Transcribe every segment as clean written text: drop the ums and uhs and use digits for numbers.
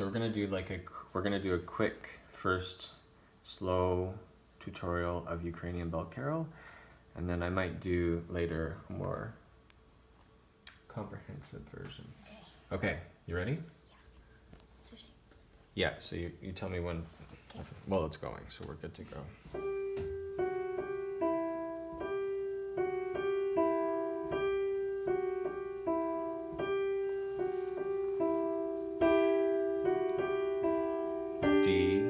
So we're gonna do a quick first slow tutorial of Ukrainian Bell Carol, and then I might do later a more comprehensive version. Okay, you ready? Yeah, so you tell me when, well, it's going, so we're good to go. D,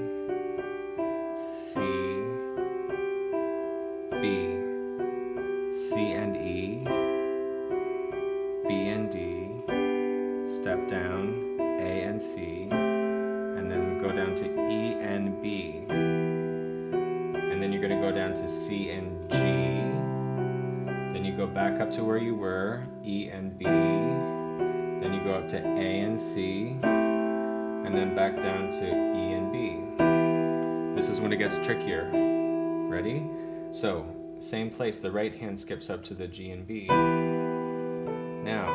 C, B, C and E, B and D, step down, A and C, and then go down to E and B, and then you're going to go down to C and G, then you go back up to where you were, E and B, then you go up to A and C, and then back down to E and B. This is when it gets trickier. Ready? So, same place, the right hand skips up to the G and B. Now,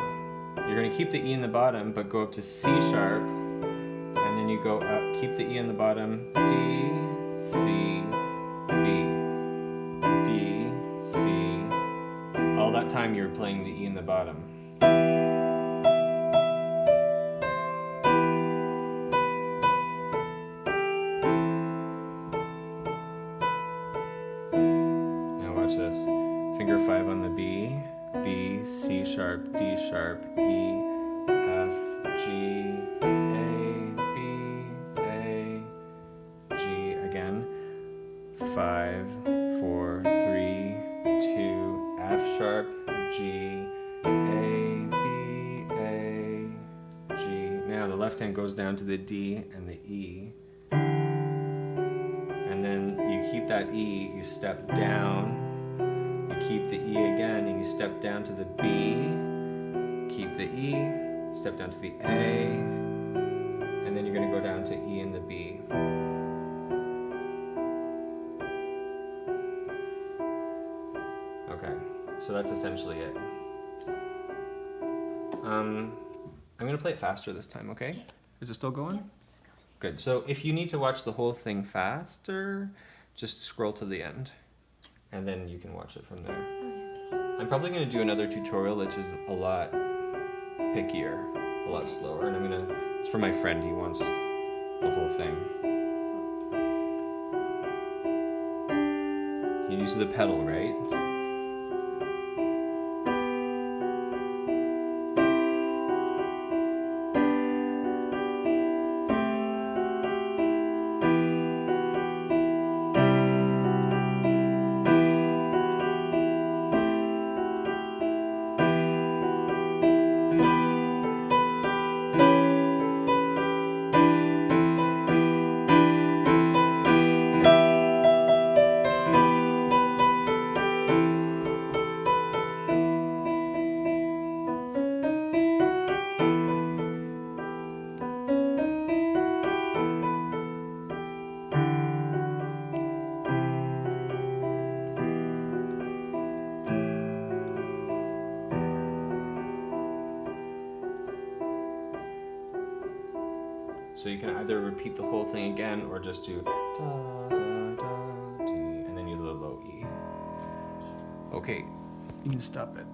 you're going to keep the E in the bottom, but go up to C sharp, and then you go up, keep the E in the bottom, D, C, B, D, C. All that time you're playing the E in the bottom. Watch this. Finger 5 on the B, B, C sharp, D sharp, E, F, G, A, B, A, G again. 5, 4, 3, 2, F sharp, G, A, B, A, G. Now the left hand goes down to the D and the E. And then you keep that E, you step down. Keep the E again, and you step down to the B, keep the E, step down to the A, and then you're going to go down to E and the B. Okay, so that's essentially it. I'm going to play it faster this time, okay? Is it still going? Yep, it's going. Good, so if you need to watch the whole thing faster, just scroll to the end. And then you can watch it from there. I'm probably going to do another tutorial that's just a lot pickier, a lot slower, and it's for my friend, he wants the whole thing. You use the pedal, right? So you can either repeat the whole thing again or just do da, da, da, D, and then you do the low E. Okay, you can stop it.